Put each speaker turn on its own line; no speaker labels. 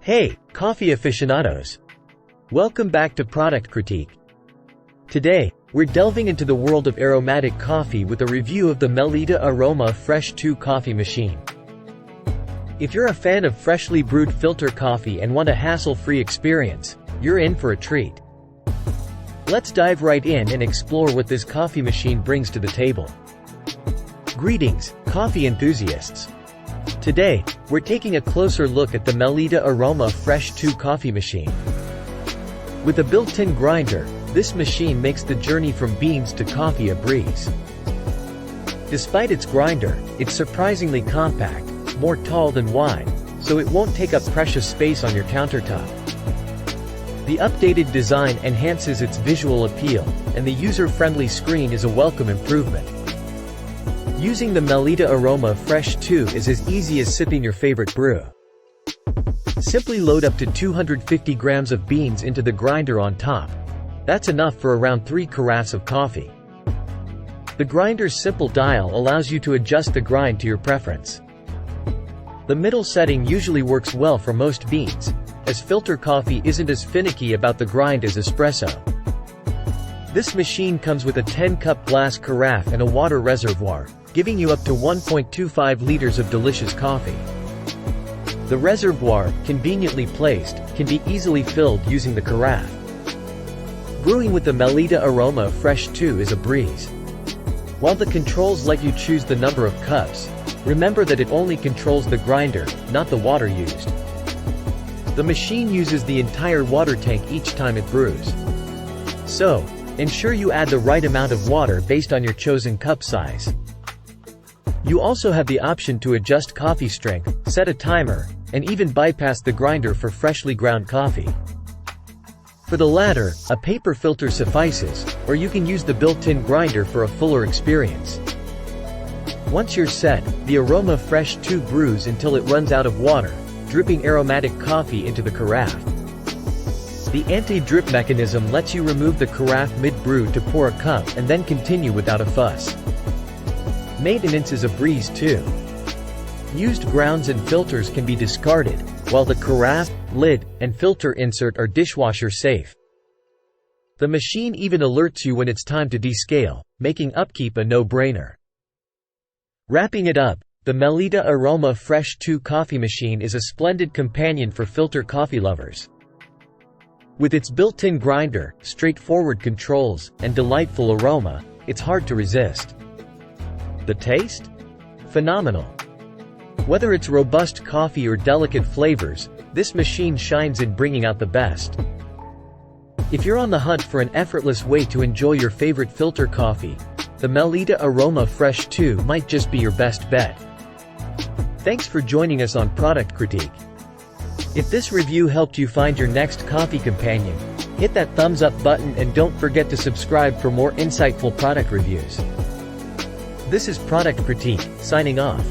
Hey, coffee aficionados! Welcome back to Product Critique. Today, we're delving into the world of aromatic coffee with a review of the Melitta AromaFresh II coffee machine. If you're a fan of freshly brewed filter coffee and want a hassle-free experience, you're in for a treat. Let's dive right in and explore what this coffee machine brings to the table. Greetings, coffee enthusiasts! Today, we're taking a closer look at the Melitta AromaFresh II coffee machine. With a built-in grinder, this machine makes the journey from beans to coffee a breeze. Despite its grinder, it's surprisingly compact, more tall than wide, so it won't take up precious space on your countertop. The updated design enhances its visual appeal, and the user-friendly screen is a welcome improvement. Using the Melitta AromaFresh II is as easy as sipping your favorite brew. Simply load up to 250 grams of beans into the grinder on top. That's enough for around 3 carafes of coffee. The grinder's simple dial allows you to adjust the grind to your preference. The middle setting usually works well for most beans, as filter coffee isn't as finicky about the grind as espresso. This machine comes with a 10-cup glass carafe and a water reservoir, giving you up to 1.25 liters of delicious coffee. The reservoir, conveniently placed, can be easily filled using the carafe. Brewing with the Melitta AromaFresh II is a breeze. While the controls let you choose the number of cups, remember that it only controls the grinder, not the water used. The machine uses the entire water tank each time it brews. So, ensure you add the right amount of water based on your chosen cup size. You also have the option to adjust coffee strength, set a timer, and even bypass the grinder for freshly ground coffee. For the latter, a paper filter suffices, or you can use the built-in grinder for a fuller experience. Once you're set, the AromaFresh II brews until it runs out of water, dripping aromatic coffee into the carafe. The anti-drip mechanism lets you remove the carafe mid-brew to pour a cup and then continue without a fuss. Maintenance is a breeze too. Used grounds and filters can be discarded, while the carafe, lid, and filter insert are dishwasher safe. The machine even alerts you when it's time to descale, making upkeep a no-brainer. Wrapping it up, the Melitta AromaFresh II coffee machine is a splendid companion for filter coffee lovers. With its built-in grinder, straightforward controls, and delightful aroma, it's hard to resist. The taste? Phenomenal. Whether it's robust coffee or delicate flavors, this machine shines in bringing out the best. If you're on the hunt for an effortless way to enjoy your favorite filter coffee, the Melitta AromaFresh II might just be your best bet. Thanks for joining us on Product Critique. If this review helped you find your next coffee companion, hit that thumbs up button and don't forget to subscribe for more insightful product reviews. This is Product Critique, signing off.